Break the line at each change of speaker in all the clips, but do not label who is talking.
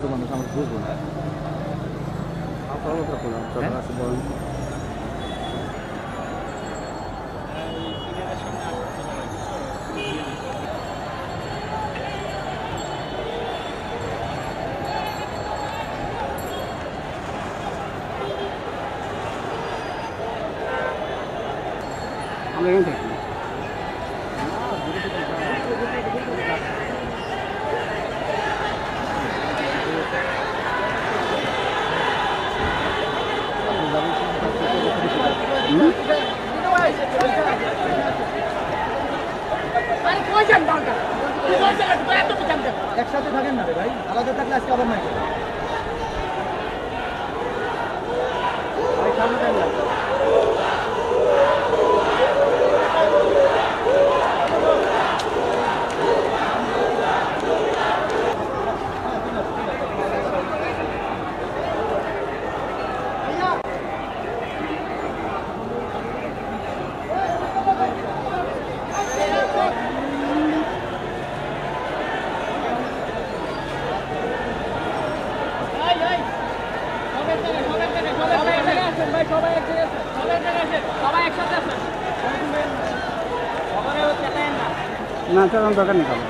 মানুষ আমার বুঝবো না আপনার কথা আছে বলেন আমরা এখানে থাকি একসাথে থাকেন না রে ভাই, আলাদা থাকলে আজকে আবার নাই ভাই সামনে থাকলাম না চালান দরকার নেই খাবো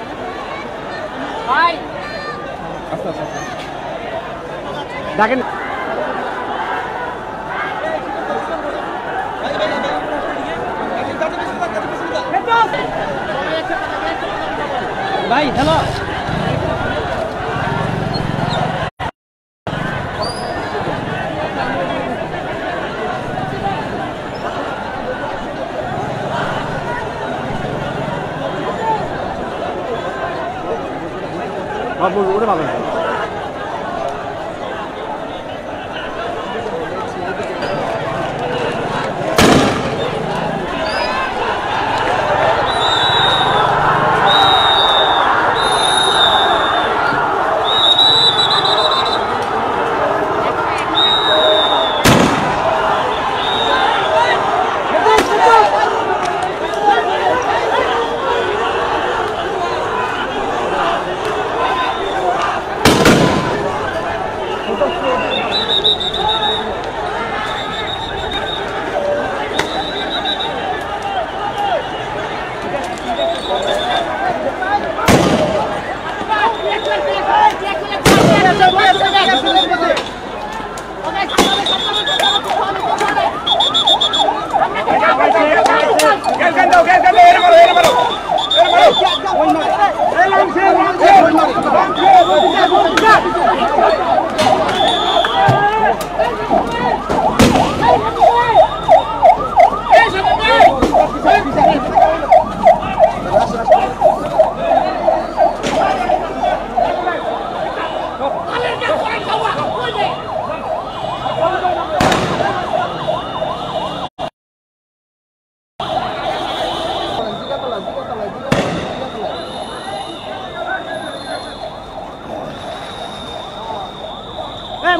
ভাই আস্তে আস্তে ডাকেন ভাই হ্যালো ওটা ভালো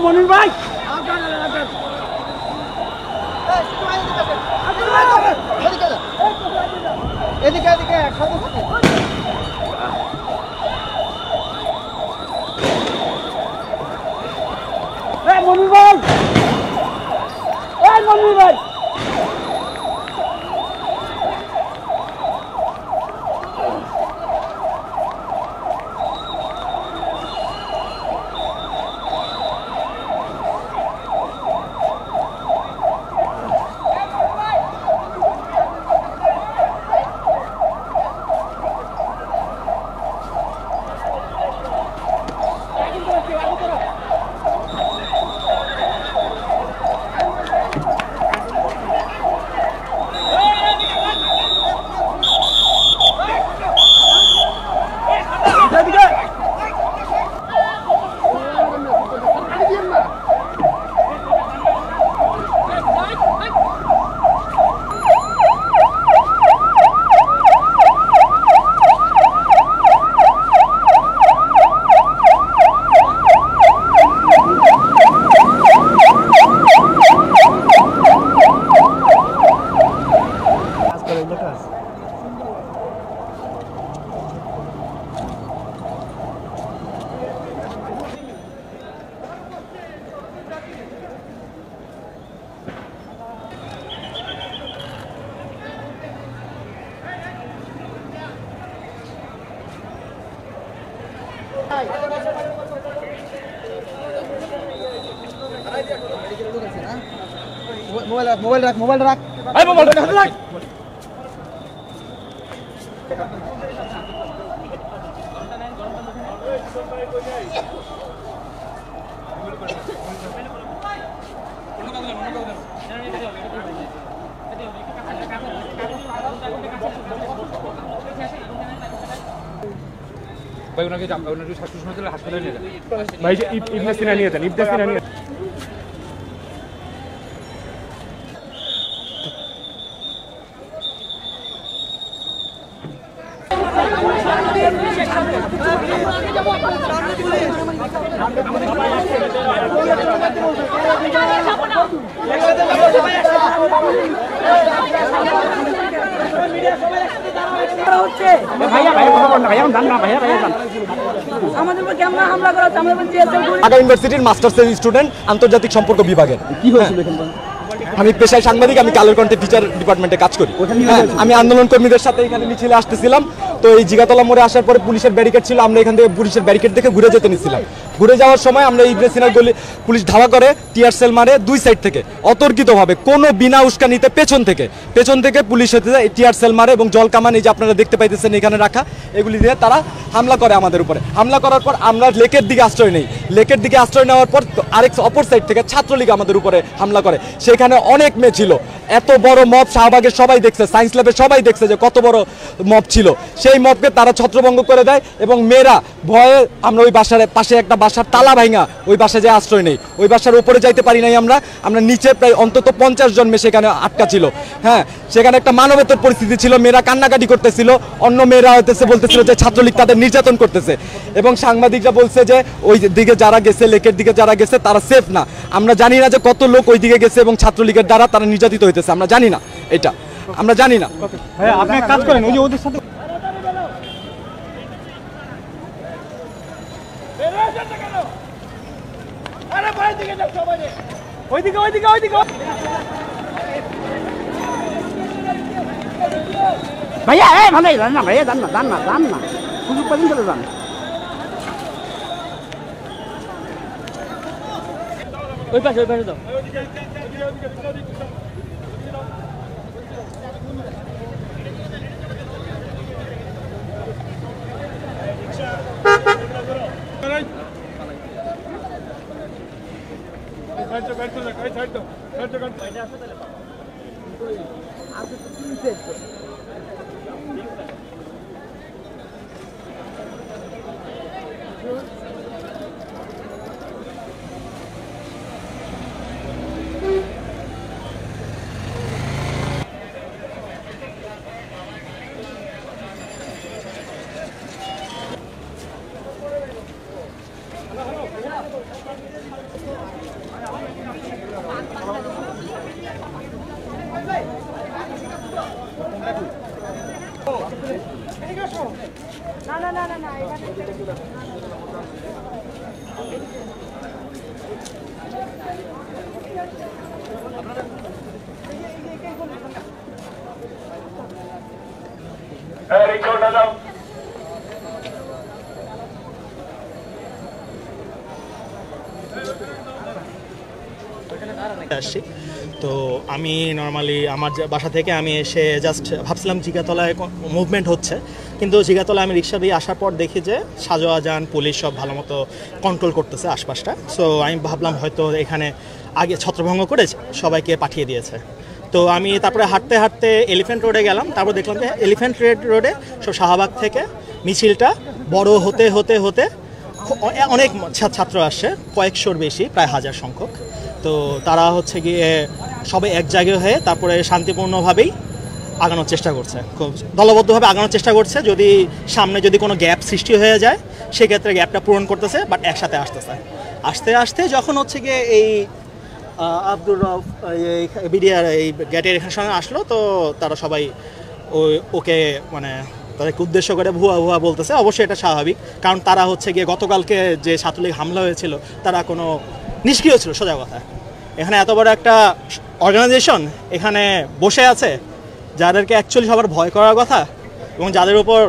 মনির ভাই এদিকে এদিকে একসাথে মনির ভাই মনির ভাই মোবাইল রাখ মোবাইল রাখ
এই মোবাইলটা হাতে রাখ। ভাই ওনাকে স্বাস্থ্য সচেতন হাসপাতালে নিয়ে যান ভাই। ইবনে সিনা নিয়ে যান, ইবনে সিনা নিয়ে।
ঢাকা ইউনিভার্সিটির মাস্টার্সের স্টুডেন্ট, আন্তর্জাতিক সম্পর্ক বিভাগের।
কি হয়েছিল এখানে?
আমি পেশায় সাংবাদিক, আমি কালের কণ্ঠে ফিচার ডিপার্টমেন্টে কাজ করি। আমি আন্দোলন কর্মীদের সাথে এখানে মিছিলে আসতেছিলাম, তো এই জিগাতলা মোড়ে আসার পরে পুলিশের ব্যারিকেড ছিল, আমরা এখান থেকে পুলিশের ব্যারিকেড দেখে ঘুরে যেতে নিচ্ছিলাম। ঘুরে যাওয়ার সময় আমরা ইবনে সিনার গলি পুলিশ ধাওয়া করে, টিয়ার সেল মারে দুই সাইড থেকে অতর্কিতভাবে, কোনো বিনা উস্কানিতে পেছন থেকে পুলিশ হতে যায় টিয়ার সেল মারে এবং জল কামান, এই যে আপনারা দেখতে পাইতেছেন এখানে রাখা, এগুলি দিয়ে তারা হামলা করে আমাদের উপরে। হামলা করার পর আমরা লেকের দিকে আশ্রয় নেই। লেকের দিকে আশ্রয় নেওয়ার পর আরেক অপর সাইড থেকে ছাত্রলীগ আমাদের উপরে হামলা করে। সেখানে অনেক মেয়ে ছিল, এত বড় মব শাহবাগের সবাই দেখছে, সায়েন্স ল্যাবের সবাই দেখছে যে কত বড় মব ছিল। সেই মবকে তারা ছত্রভঙ্গ করে দেয় এবং মেয়েরা ভয়ে, আমরা ওই বাসার পাশে একটা বাসার তালা ভাঙা ওই বাসায় যে আশ্রয় নেই, ওই বাসার উপরে যাইতে পারি নাই আমরা নিচে প্রায় অন্তত 50 জন মেয়ে সেখানে আটকা ছিল। হ্যাঁ, সেখানে একটা মানবেতর পরিস্থিতি ছিল, মেয়েরা কান্নাকাটি করতেছিল, অন্য মেয়েরা হইতেছে বলতেছিল যে ছাত্রলীগ তাদের নির্যাতন করতেছে এবং সাংবাদিকরা বলছে যে ওই দিকে যারা গেছে, লেকের দিকে যারা গেছে তারা সেফ না। আমরা জানি না যে কত লোক ওই দিকে গেছে এবং ছাত্রলীগের দ্বারা তারা নির্যাতিত হইতেছে, আমরা জানি না, এটা আমরা জানি না।
হ্যাঁ, আপনি এক কাজ করেন, ওই যে ওদের সাথে ওইদিকে ভাইয়া, ভালোই যান না ভাইয়া, যান না সুযোগ পাবেন চলে যান। ওই পাশে দাও।
আসছি তো আমি নর্মালি আমার বাসা থেকে আমি এসে জাস্ট ভাবছিলাম জিগাতলায় মুভমেন্ট হচ্ছে, কিন্তু জিগাতলায় আমি রিক্সা দিয়ে আসার পর দেখি যে শাহজাহান পুলিশ সব ভালো মতো কন্ট্রোল করতেছে আশপাশটা। সো আমি ভাবলাম হয়তো এখানে আগে ছত্রভঙ্গ করে সবাইকে পাঠিয়ে দিয়েছে। তো আমি তারপরে হাঁটতে হাঁটতে এলিফ্যান্ট রোডে গেলাম, তারপর দেখলাম যে এলিফ্যান্ট রোডে সব শাহবাগ থেকে মিছিলটা বড় হতে হতে হতে অনেক ছাত্র আসছে, কয়েকশোর বেশি, প্রায় 1000 সংখ্যক। তো তারা হচ্ছে গিয়ে সবাই এক জায়গায় হয়ে তারপরে শান্তিপূর্ণভাবেই আগানোর চেষ্টা করছে, খুব দলবদ্ধভাবে আগানোর চেষ্টা করছে। যদি সামনে যদি কোনো গ্যাপ সৃষ্টি হয়ে যায় সেক্ষেত্রে গ্যাপটা পূরণ করতেছে, বাট একসাথে আসতেছে। আস্তে আস্তে যখন হচ্ছে গিয়ে এই আব্দুর রফ এই বিডিআর এই গেটের এখানে সঙ্গে আসলো, তো তারা সবাই ওকে মানে তাদেরকে উদ্দেশ্য করে ভুয়া বলতেছে। অবশ্যই এটা স্বাভাবিক, কারণ তারা হচ্ছে গিয়ে গতকালকে যে ছাত্রলীগ হামলা হয়েছিল তারা কোনো নিষ্ক্রিয় ছিল। সোজা কথা, এখানে এত বড় একটা অর্গানাইজেশন এখানে বসে আছে যাদেরকে অ্যাকচুয়ালি সবার ভয় করার কথা এবং যাদের উপর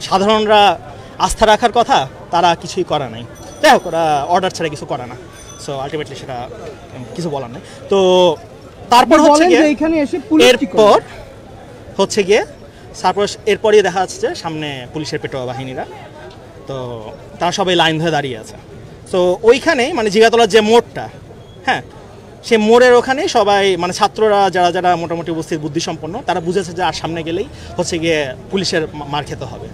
সাধারণরা আস্থা রাখার কথা, তারা কিছুই করে নাই। যাই হোক, ওরা অর্ডার ছাড়া কিছু করে না। সো আলটিমেটলি সেটা কিছু বলার নেই। তো তারপর হচ্ছে গিয়ে
এখানে এসে পুলিশ
এরপর হচ্ছে গিয়ে তারপর এরপরই দেখা যাচ্ছে যে সামনে পুলিশের পেটোয়া বাহিনীরা, তো তারা সবাই লাইন ধরে দাঁড়িয়ে আছে। তো ওইখানেই মানে জিগাতলার যে মোড়টা, হ্যাঁ সে মোড়ের ওখানেই সবাই মানে ছাত্ররা যারা যারা মোটামুটি উপস্থিত বুদ্ধিসম্পন্ন তারা বুঝেছে যে আর সামনে গেলেই হচ্ছে গিয়ে পুলিশের মার খেতে হবে।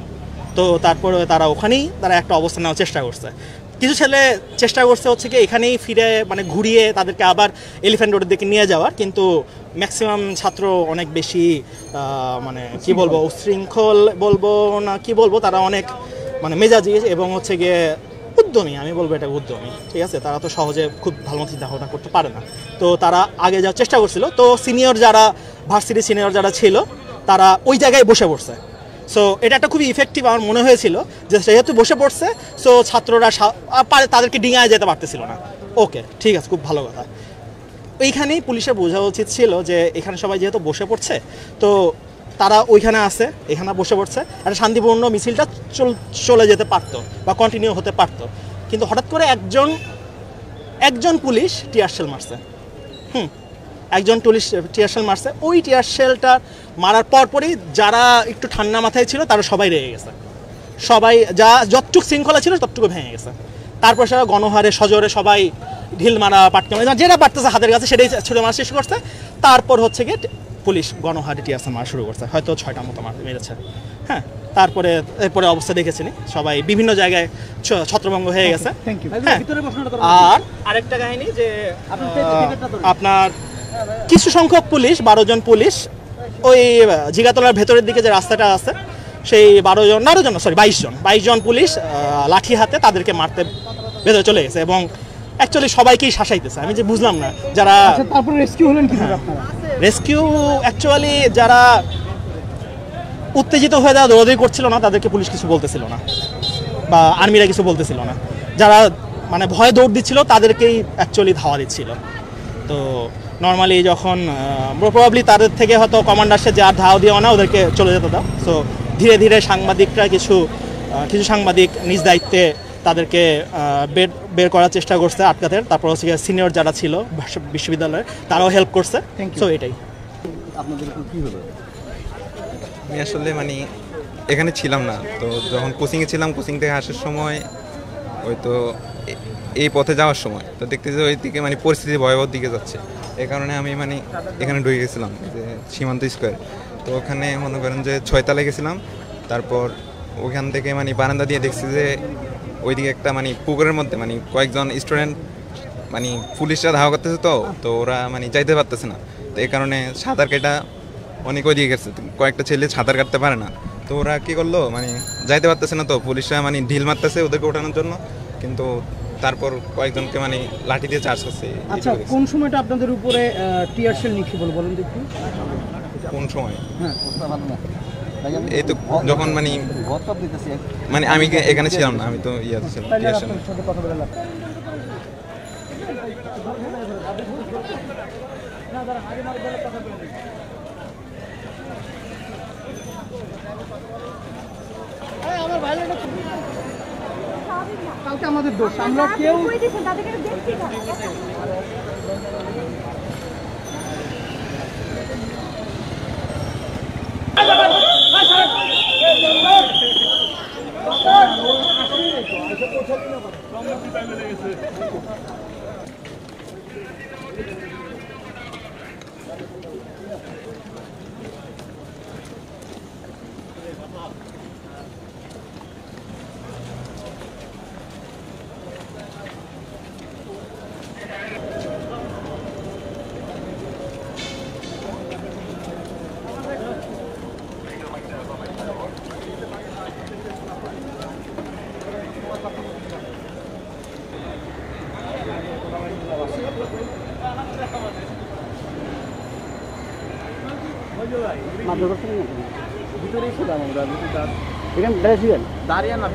তো তারপরে তারা ওখানেই তারা একটা অবস্থান নেওয়ার চেষ্টা করছে। কিছু ছেলে চেষ্টা করছে হচ্ছে কি এখানেই ফিরে মানে ঘুরিয়ে তাদেরকে আবার এলিফ্যান্ট রোডের দিকে নিয়ে যাওয়ার, কিন্তু ম্যাক্সিমাম ছাত্র অনেক বেশি মানে কি বলবো উশৃঙ্খল বলবো না কি বলবো, তারা অনেক মানে মেজাজি এবং হচ্ছে গিয়ে উদ্যমী, আমি বলবো এটা উদ্যমী, ঠিক আছে। তারা তো সহজে খুব ভালো মতো চিন্তা ভাবনা করতে পারে না, তো তারা আগে যাওয়ার চেষ্টা করছিল। তো সিনিয়র যারা ভার্সিটি সিনিয়র যারা ছিল তারা ওই জায়গায় বসে পড়ছে। সো এটা একটা খুবই ইফেক্টিভ আমার মনে হয়েছিল যে যেহেতু বসে পড়ছে সো ছাত্ররা তাদেরকে ডিঙায় যেতে পারতেছিল না। ওকে ঠিক আছে, খুব ভালো কথা। এইখানেই পুলিশের বোঝা উচিত ছিল যে এখানে সবাই যেহেতু বসে পড়ছে তো তারা ওইখানে আছে, এখানে বসে পড়ছে, একটা শান্তিপূর্ণ মিছিলটা চলে যেতে পারতো বা কন্টিনিউ হতে পারতো, কিন্তু হঠাৎ করে একজন পুলিশ টিয়ারশেল মারছে। একজন পুলিশ টিয়ারশেল মারছে। ওই টিয়ারশেলটা মারার পরপরই যারা একটু ঠান্ডা মাথায় ছিল তারা সবাই রেগে গেছে, সবাই যতটুকু শৃঙ্খলা ছিল ততটুকু ভেঙে গেছে। তারপর সেটা গণহারে সজোরে সবাই ঢিল মারা পাটকে যেটা পারতেছে হাতের কাছে সেটাই ছুড়ে মারা শেষ করছে। তারপর হচ্ছে গিয়ে পুলিশ গণহারে টিয়ারশেল মারা শুরু করছে, হয়তো 6টা মতো মেরেছে। হ্যাঁ, এরপরে অবস্থা দেখেছিনি, সবাই বিভিন্ন জায়গায় ছত্রভঙ্গ হয়ে গেছে। আর আরেকটা কাহিনী যে আপনার কিছু সংখ্যক পুলিশ 12 জন পুলিশ ওই জিগাতলার ভেতরের দিকে যে রাস্তাটা আছে সেই 22 জন পুলিশ লাঠি হাতে তাদেরকে মারতে ভেতরে চলে গেছে এবং অ্যাকচুয়ালি সবাইকেই শাসাইতেছে। আমি যে বুঝলাম না যারা
তারপর রেস্কিউ হলেন কিভাবে আপনারা?
রেস্কিউ অ্যাকচুয়ালি যারা উত্তেজিত হয়ে যারা দৌড়াদৌড়ি করছিল না তাদেরকে পুলিশ কিছু বলতেছিল না বা আর্মিরা কিছু বলতেছিল না, যারা মানে ভয়ে দৌড় দিচ্ছিল তাদেরকেই অ্যাকচুয়ালি ধাওয়া দিচ্ছিল। তো নর্মালি যখন প্রবাবলি তাদের থেকে হয়তো কমান্ডারসে যে আর ধাওয়া দিও না ওদেরকে চলে যেতে দাও। সো ধীরে ধীরে সাংবাদিকরা কিছু সাংবাদিক নিজ দায়িত্বে তাদেরকে বের করার চেষ্টা করছে আটকাতে। তারপর হচ্ছে সিনিয়র যারা ছিল বিশ্ববিদ্যালয়ের তারাও হেল্প করছে। সো এটাই।
আপনাদের কি হলো?
আমি আসলে মানে এখানে ছিলাম না, তো যখন কোচিংয়ে ছিলাম কোচিং থেকে আসার সময় ওই তো এই পথে যাওয়ার সময় তো দেখতেছি ওই দিকে মানে পরিস্থিতি ভয়াবহ দিকে যাচ্ছে, এই কারণে আমি মানে এখানে ঢুকে গেছিলাম যে সীমান্ত স্কোয়ার। তো ওখানে মনে করেন যে 6 তলায় গেছিলাম, তারপর ওখান থেকে মানে বারান্দা দিয়ে দেখছি যে ওইদিকে একটা মানে পুকুরের মধ্যে মানে কয়েকজন স্টুডেন্ট মানে পুলিশরা ধাওয়া করতেছে, তো ওরা মানে যাইতে পারতেছে না। তো এই কারণে সাঁতার কেটা অনেক ওইদিকে গেছে, কয়েকটা ছেলে সাঁতার কাটতে পারে না, তো ওরা কী করলো মানে যাইতে পারতেছে না, তো পুলিশরা মানে ঢিল মারতেছে ওদেরকে ওঠানোর জন্য, কিন্তু তারপর কয়েকজনকে মানে লাঠি দিয়ে চার্জ করছে।
আচ্ছা, কোন সময়টা আপনাদের উপরে টিয়ারশেল নিক্ষেপ হলো বলেন দেখি?
কোন সময়?
হ্যাঁ,
এই তো যখন মানে আমি এখানে ছিলাম না, আমি তো ইয়াতে ছিলাম।
কালকে আমাদের দোষ, আমরা কেউ ভিতরে ছিলাম আমরা, এখানে দাঁড়িয়েছিলেন? দাঁড়িয়ে না,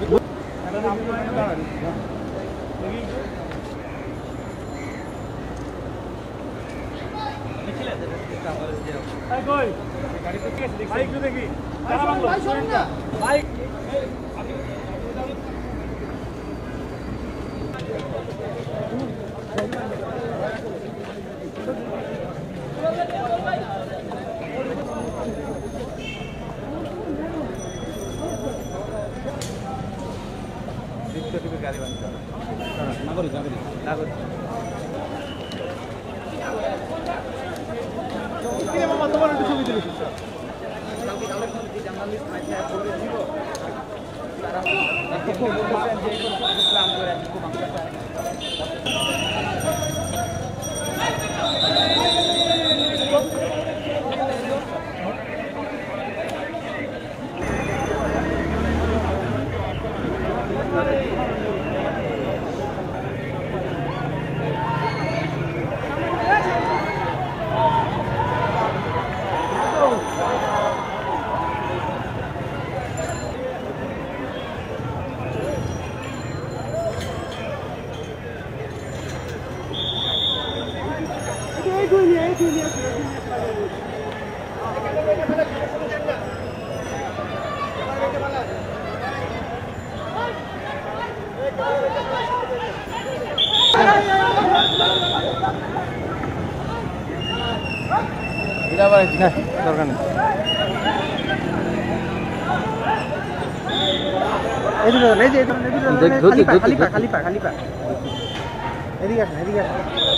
দরকার নেই।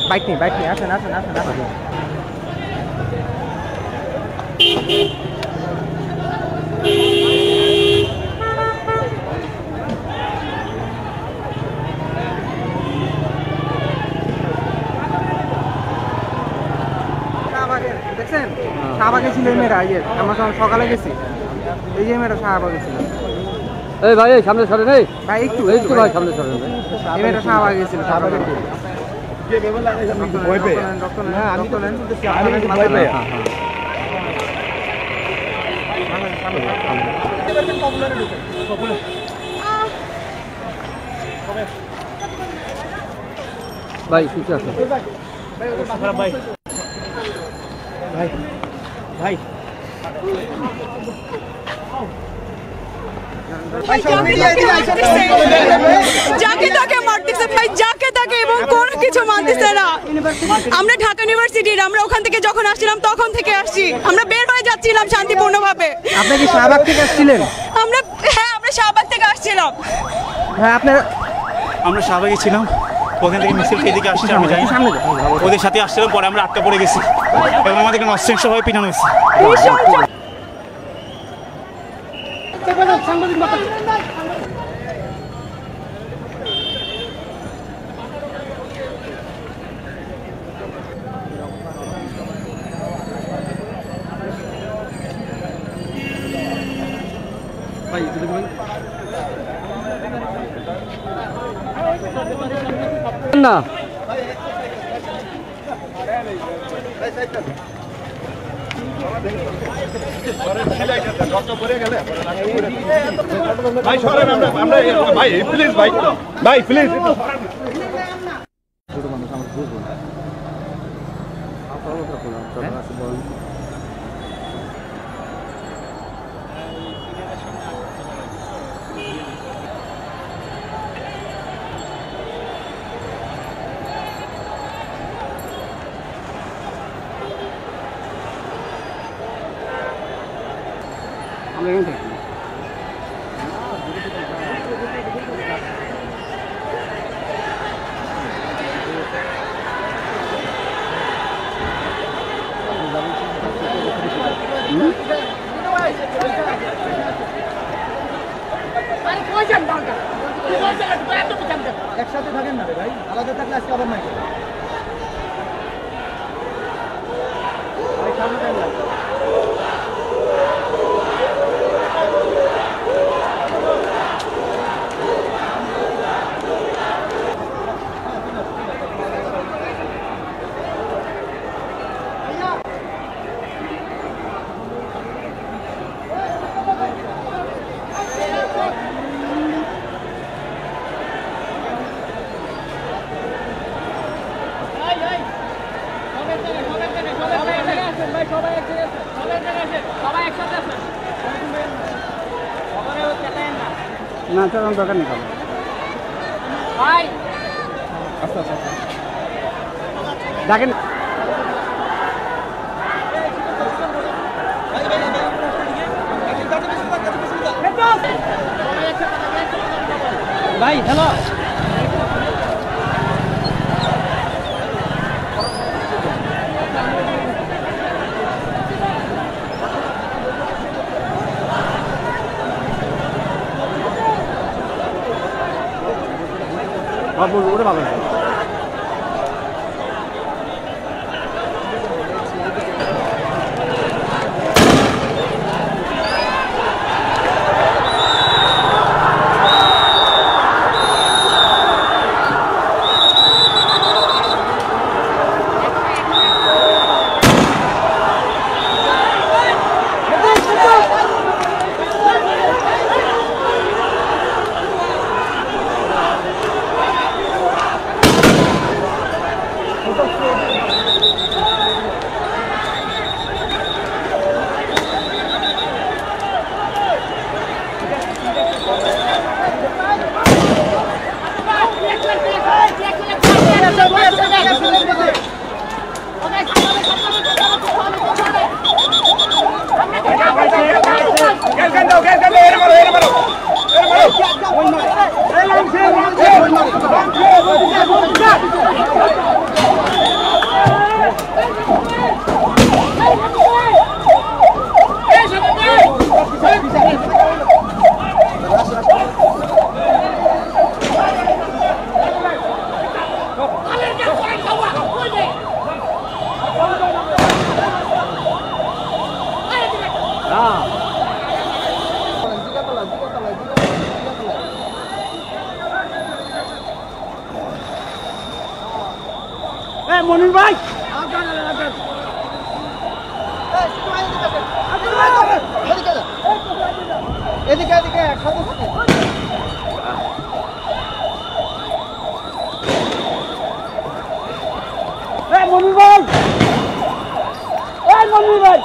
বাইক নেই আসেন আসেন আসেন আসেন। দেখছেন শাহবাগে ছিল এই মেয়েরা, আমরা সকালে গেছি, এই যে মেয়েটা শাহবাগে ছিল।
এই ভাই সামনে সরেন, এই
ভাই একটু
একটু ভাই সামনে সরেন।
এই মেয়েটা শাহবাগে গেছিল, শাহবাগে
ভাই কিছু আছে
ভাই ভাই
যাকে তাকে মারতেছে ভাই, যাকে তাকে, এবং কোনো কিছু মানতেছে না। আমরা ঢাকা ইউনিভার্সিটির, আমরা ওখান থেকে যখন আসছিলাম তখন থেকে আসছি, আমরা বের হয়ে যাচ্ছিলাম শান্তিপূর্ণভাবে।
আপনি কি শাহবাগ থেকে আসছিলেন?
আমরা শাহবাগ থেকে আসছিলাম।
হ্যাঁ আপনারা
আমরা শাহবাগে ছিলাম, ওখান থেকে মিছিল এদিকে আসছে, আমি জানি ওদের সাথে আসছিলাম, পরে আমরা আটকা পড়ে গেছি এবং আমাদেরকে নৃশংসভাবে পিটানো হয়েছে।
না
ভাই সরেন, আমরা ভাই প্লিজ ভাই প্লিজ।
একসাথে থাকেন না ভাই, আলাদা থাকলে আজকে আবার নাই।
না চল দরকার নেই ভাই। আচ্ছা আচ্ছা দেখেন
ভাই হ্যালো
আবার বলবো ওটা ভালো না। মনির ভাই
এদিকে এদিকে একসাথে
মনির ভাই মনির ভাই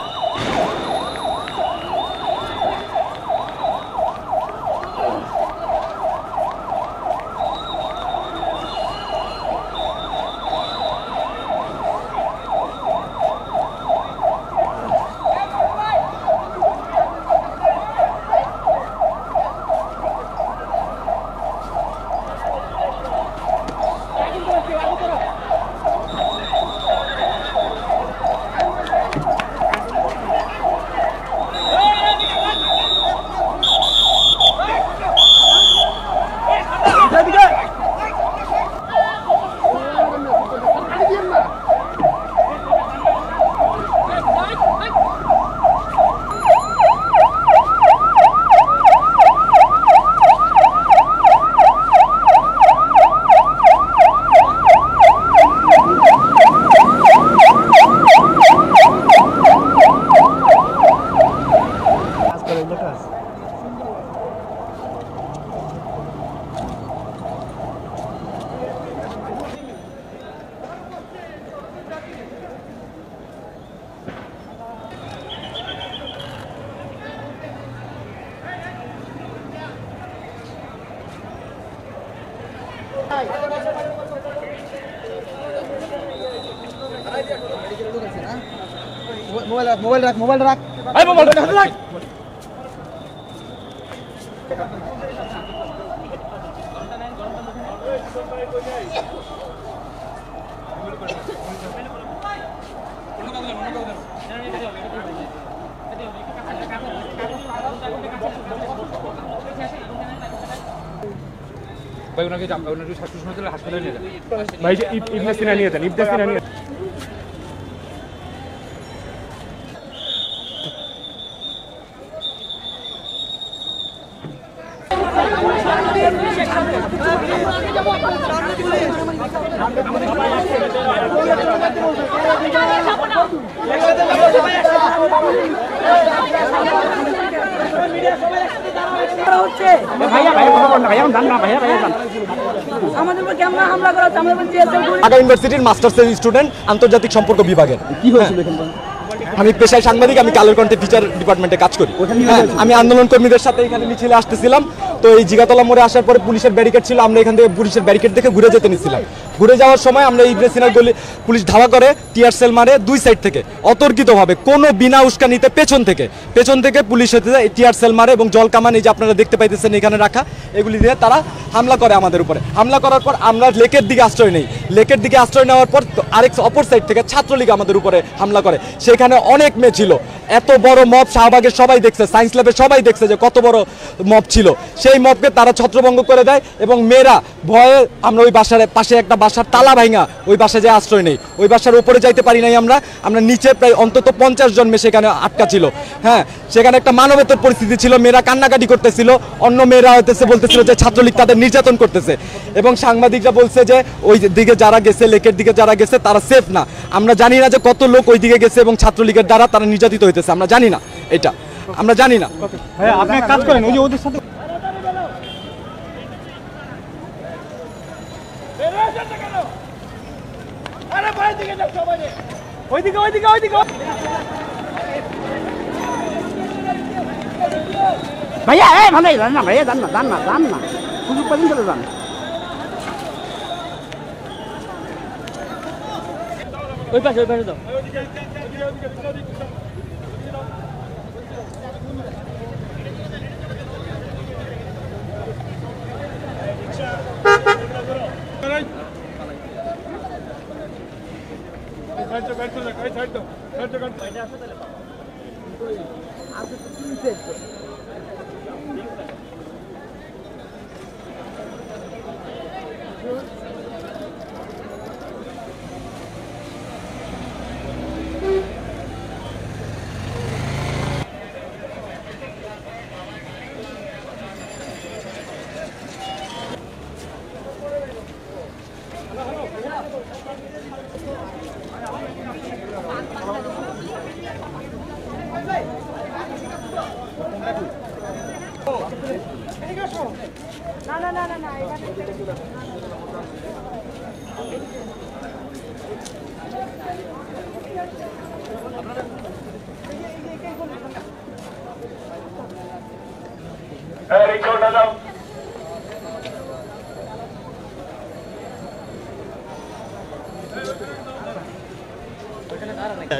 মোবাইল রাখ মোবাইল রাখ
ভাই ওনাকে স্বাস্থ্য সচেতন হাসপাতালে নিয়ে যান ভাই। ইবনে সিনা নিয়ে যান, ইবনে সিনা নিয়ে
ঢাকা ইউনিভার্সিটির মাস্টার্সের স্টুডেন্ট, আন্তর্জাতিক সম্পর্ক বিভাগের।
কি হয়েছিল এখানে?
আমি পেশায় সাংবাদিক, আমি কালের কণ্ঠে ফিচার ডিপার্টমেন্টে কাজ করি। আমি আন্দোলন কর্মীদের সাথে এখানে মিছিলে আসতেছিলাম, তো এই জিগাতলা মোড়ে আসার পরে পুলিশের ব্যারিকেড ছিল, আমরা এখান থেকে পুলিশের ব্যারিকেড দেখে ঘুরে যেতে নিচ্ছিলাম। ঘুরে যাওয়ার সময় আমরা ইবনে সিনার গলি পুলিশ ধাওয়া করে, টিয়ার সেল মারে দুই সাইড থেকে অতর্কিতভাবে, কোনো বিনা উস্কানিতে পেছন থেকে পুলিশ হতে যায় টিয়ার সেল মারে এবং জল কামান, এই যে আপনারা দেখতে পাইতেছেন এখানে রাখা, এগুলি দিয়ে তারা হামলা করে আমাদের উপরে। হামলা করার পর আমরা লেকের দিকে আশ্রয় নেই। লেকের দিকে আশ্রয় নেওয়ার পর আরেক অপর সাইড থেকে ছাত্রলীগ আমাদের উপরে হামলা করে। সেখানে অনেক মেয়ে ছিল, এত বড় মব শাহবাগের সবাই দেখছে, সায়েন্স ল্যাবের সবাই দেখছে যে কত বড় মব ছিল। সেই মবকে তারা ছত্রভঙ্গ করে দেয় এবং মেয়েরা ভয়ে, আমরা ওই বাসার পাশে একটা বাসার তালা ভাঙা ওই বাসায় যে আশ্রয় নেই, ওই বাসার উপরে যাইতে পারি নাই আমরা নিচে প্রায় অন্তত 50 জন মেয়ে সেখানে আটকা ছিল। হ্যাঁ, সেখানে একটা মানবেতর পরিস্থিতি ছিল, মেয়েরা কান্নাকাটি করতেছিল, অন্য মেয়েরা হইতেছে বলতেছিল যে ছাত্রলীগ তাদের নির্যাতন করতেছে এবং সাংবাদিকরা বলছে যে ওই দিকে যারা গেছে, লেকের দিকে যারা গেছে তারা সেফ না। আমরা জানি না যে কত লোক ওই দিকে গেছে এবং ছাত্রলীগের দ্বারা তারা নির্যাতিত হইতেছে, আমরা জানি না, এটা আমরা জানি না।
ভাই আপনি এক কাজ করেন, ওই যে ওদের সাথে
ভাইয়া এই ভালো যান না ভাইয়া, যান না সুযোগ পাবেন চলে যান।
ওই পাশে দাও।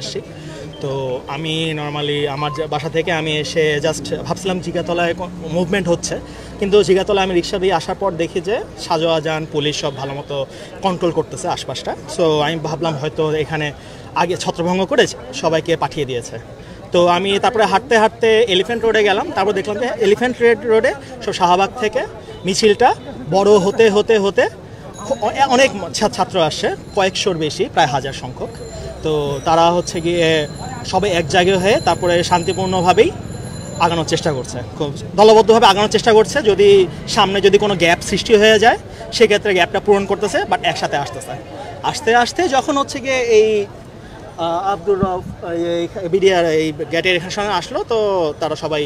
আসছি তো আমি নর্মালি আমার বাসা থেকে আমি এসে জাস্ট ভাবছিলাম জিগাতলায় মুভমেন্ট হচ্ছে, কিন্তু জিগাতলায় আমি রিক্সা দিয়ে আসার পর দেখি যে শাহজাহান পুলিশ সব ভালো মতো কন্ট্রোল করতেছে আশপাশটা। সো আমি ভাবলাম হয়তো এখানে আগে ছত্রভঙ্গ করে সবাইকে পাঠিয়ে দিয়েছে। তো আমি তারপরে হাঁটতে হাঁটতে এলিফ্যান্ট রোডে গেলাম, তারপর দেখলাম যে এলিফ্যান্ট রোডে সব শাহবাগ থেকে মিছিলটা বড় হতে হতে হতে অনেক ছাত্র আসছে, কয়েকশোর বেশি, প্রায় 1000 সংখ্যক। তো তারা হচ্ছে গিয়ে সবাই এক জায়গায় হয়ে তারপরে শান্তিপূর্ণভাবেই আগানোর চেষ্টা করছে, খুব দলবদ্ধভাবে আগানোর চেষ্টা করছে। যদি সামনে যদি কোনো গ্যাপ সৃষ্টি হয়ে যায় সেক্ষেত্রে গ্যাপটা পূরণ করতেছে, বাট একসাথে আসতেছে। আস্তে আস্তে যখন হচ্ছে গিয়ে এই আব্দুর রফ এই বিডিআর এই গেটের এখানে সঙ্গে আসলো, তো তারা সবাই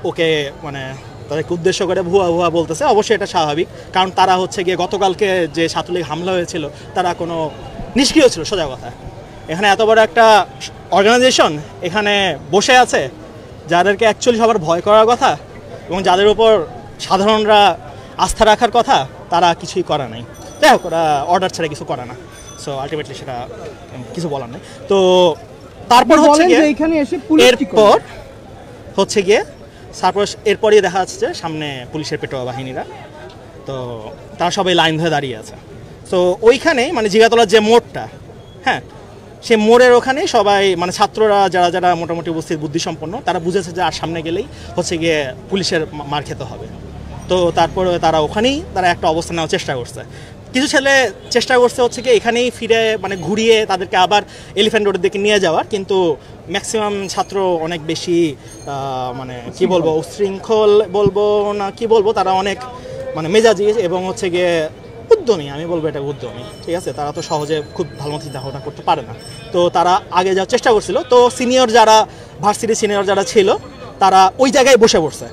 ওকে মানে তাদেরকে উদ্দেশ্য করে ভুয়া বলতেছে। অবশ্যই এটা স্বাভাবিক, কারণ তারা হচ্ছে গিয়ে গতকালকে যে ছাত্রলীগ হামলা হয়েছিল তারা কোনো নিষ্ক্রিয় ছিল, সোজা কথা। এখানে এত বড় একটা অর্গানাইজেশন এখানে বসে আছে যাদেরকে অ্যাকচুয়ালি সবার ভয় করার কথা এবং যাদের উপর সাধারণরা আস্থা রাখার কথা, তারা কিছুই করে নাই। যাই হোক, ওরা অর্ডার ছাড়া কিছু করে না। সো আলটিমেটলি সেটা কিছু বলার নেই। তো তারপর হচ্ছে গিয়ে এরপর হচ্ছে গিয়ে তারপর এরপরই দেখা যাচ্ছে যে সামনে পুলিশের পেটোয়া বাহিনীরা, তো তারা সবাই লাইন ধরে দাঁড়িয়ে আছে। তো ওইখানে মানে জিগাতলার যে মোড়টা, হ্যাঁ, সে মোড়ের ওখানে সবাই মানে ছাত্ররা যারা যারা মোটামুটি উপস্থিত বুদ্ধিসম্পন্ন তারা বুঝেছে যে আর সামনে গেলেই হচ্ছে গিয়ে পুলিশের মার খেতে হবে। তো তারপরে তারা ওখানেই তারা একটা অবস্থান নেওয়ার চেষ্টা করছে। কিছু ছেলে চেষ্টা করছে হচ্ছে কি এখানেই ফিরে মানে ঘুরিয়ে তাদেরকে আবার এলিফ্যান্ট রোডের দিকে নিয়ে যাওয়ার, কিন্তু ম্যাক্সিমাম ছাত্র অনেক বেশি মানে কি বলবো উশৃঙ্খল বলবো না কি বলবো, তারা অনেক মানে মেজাজি এবং হচ্ছে গিয়ে উদ্যমী, আমি বলবো এটা উদ্যমী, ঠিক আছে। তারা তো সহজে খুব ভালো মতো চিন্তা ভাবনা করতে পারে না। তো তারা আগে যাওয়ার চেষ্টা করছিল। তো সিনিয়র যারা ভার্সিটি সিনিয়র যারা ছিল তারা ওই জায়গায় বসে পড়ছে।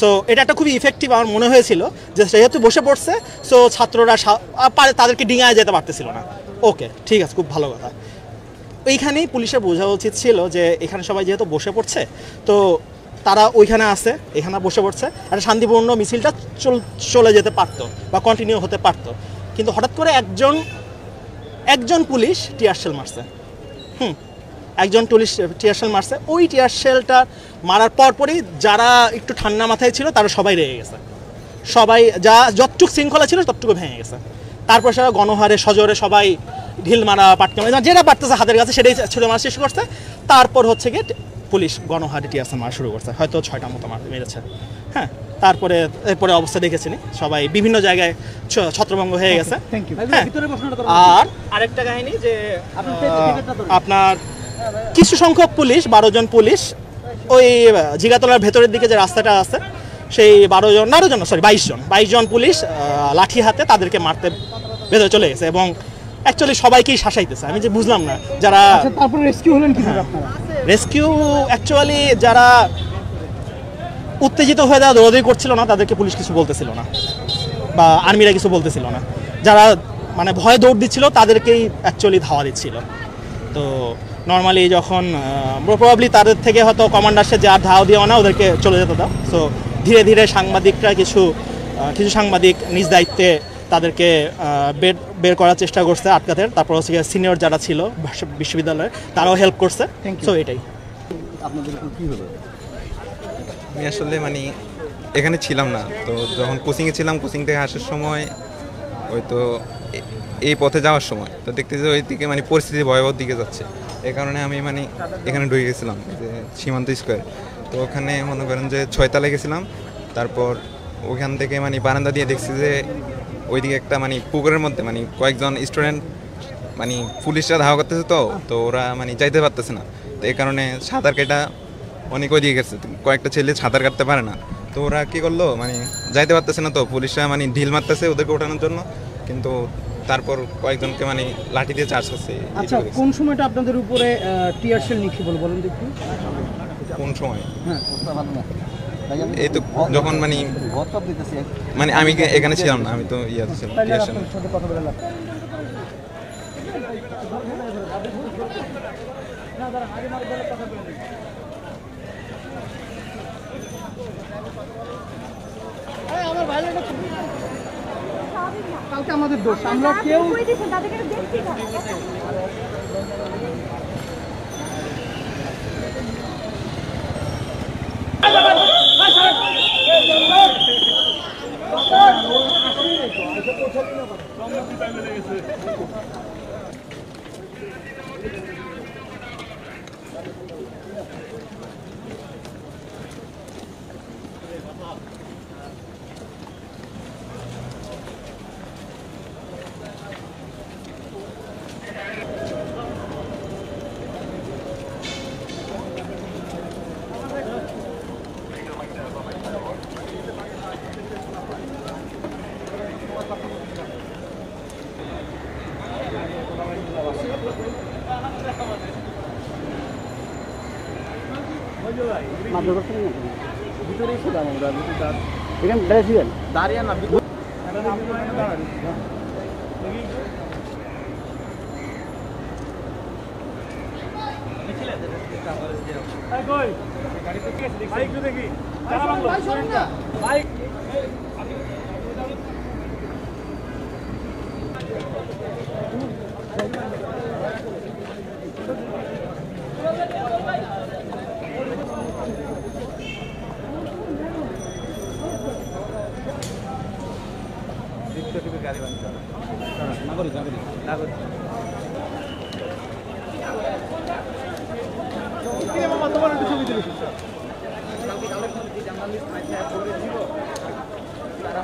সো এটা একটা খুবই ইফেক্টিভ আমার মনে হয়েছিল যে যেহেতু বসে পড়ছে, সো ছাত্ররা তাদেরকে ডিঙায় যেতে পারতেছিল না। ওকে, ঠিক আছে, খুব ভালো কথা। ওইখানেই পুলিশের বোঝা উচিত ছিল যে এখানে সবাই যেহেতু বসে পড়ছে, তো তারা ওইখানে আসে, এখানে বসে পড়ছে, একটা শান্তিপূর্ণ মিছিলটা চলে যেতে পারতো বা কন্টিনিউ হতে পারতো। কিন্তু হঠাৎ করে একজন পুলিশ টিয়ারশেল মারছে। একজন পুলিশ টিয়ারশেল মারছে। ওই টিয়ারশেলটা মারার পরপরই যারা একটু ঠান্ডা মাথায় ছিল তারা সবাই রেগে গেছে। সবাই যতটুকু শৃঙ্খলা ছিল ততটুকু ভেঙে গেছে। তারপর সেটা গণহারে সজোরে সবাই ঢিল মারা পাটকা মারা যেটা পারতেছে হাতের কাছে সেটাই ছুড়ে মারা শেষ করছে। তারপর হচ্ছে গিয়ে পুলিশ গণহারে টিয়ারসেল মারা শুরু করছে, হয়তো 6টা মতো মেরেছে। হ্যাঁ, তারপরে এরপরে অবস্থা দেখেছিনি সবাই বিভিন্ন জায়গায় ছত্রভঙ্গ হয়ে গেছে। আর আরেকটা কাহিনী যে আপনার কিছু সংখ্যক পুলিশ 12 জন পুলিশ ওই জিগাতলার ভেতরের দিকে যে রাস্তাটা আছে সেই 22 জন পুলিশ লাঠি হাতে তাদেরকে মারতে ভেতরে চলে গেছে এবং অ্যাকচুয়ালি সবাইকেই শাসাইতেছে। আমি যে বুঝলাম না যারা
তারপরে রেস্কিউ হলেন কিভাবে আপনারা?
রেস্কিউ অ্যাকচুয়ালি যারা উত্তেজিত হয়ে যারা দৌড়াদৌড়ি করছিল না তাদেরকে পুলিশ কিছু বলতেছিল না বা আর্মিরা কিছু বলতেছিল না, যারা মানে ভয়ে দৌড় দিচ্ছিল তাদেরকেই অ্যাকচুয়ালি ধাওয়া দিচ্ছিল। তো নর্মালি যখন প্রবাবলি তাদের থেকে হয়তো কমান্ডারসে যে আর ধাওয়া দিও না ওদেরকে চলে যেতে দাও। সো ধীরে ধীরে সাংবাদিকরা কিছু সাংবাদিক নিজ দায়িত্বে তাদেরকে বের করার চেষ্টা করছে আটকাতে। তারপর হচ্ছে সিনিয়র যারা ছিল বিশ্ববিদ্যালয়ে তারাও হেল্প করছে। সো এটাই।
আমি আসলে মানে এখানে ছিলাম না, তো যখন কোচিংয়ে ছিলাম কোচিং থেকে আসার সময় ওই তো এই পথে যাওয়ার সময় তো দেখতেছি ওই দিকে মানে পরিস্থিতি ভয়াবহ দিকে যাচ্ছে। এই কারণে আমি মানে এখানে ঢুকে গেছিলাম যে সীমান্ত স্কোয়ার। তো ওখানে মনে করেন যে 6 তলায় গেছিলাম। তারপর ওখান থেকে মানে বারান্দা দিয়ে দেখছি যে ওইদিকে একটা মানে পুকুরের মধ্যে মানে কয়েকজন স্টুডেন্ট মানে পুলিশরা ধাওয়া করতেছে, তো ওরা মানে যাইতে পারতেছে না। তো এই কারণে সাঁতার কেটা অনেক ওইদিকে গেছে, কয়েকটা ছেলে সাঁতার কাটতে পারে না। তো ওরা কী করলো মানে যাইতে পারতেছে না, তো পুলিশরা মানে ঢিল মারতেছে ওদেরকে ওঠানোর জন্য, কিন্তু তারপর কয়েকজনকে মানে লাঠি দিয়ে চার্জ করছে।
আচ্ছা, কোন সময়টা আপনাদের উপরে টিয়ারশেল নিক্ষেপ হলো বলুন দেখি?
কোন সময়?
হ্যাঁ,
এই তো যখন মানে আমি এখানে ছিলাম না, আমি তো ইয়াতে ছিলাম।
কালকে আমাদের দোষ, আমরা কেউ ভিতরে ছিলাম আমরা, এখানে দাঁড়িয়েছিলেন? দাঁড়িয়ে না, গাড়ি বানতে নাগরিক তোমার একটু ছবি তুলিস। তারা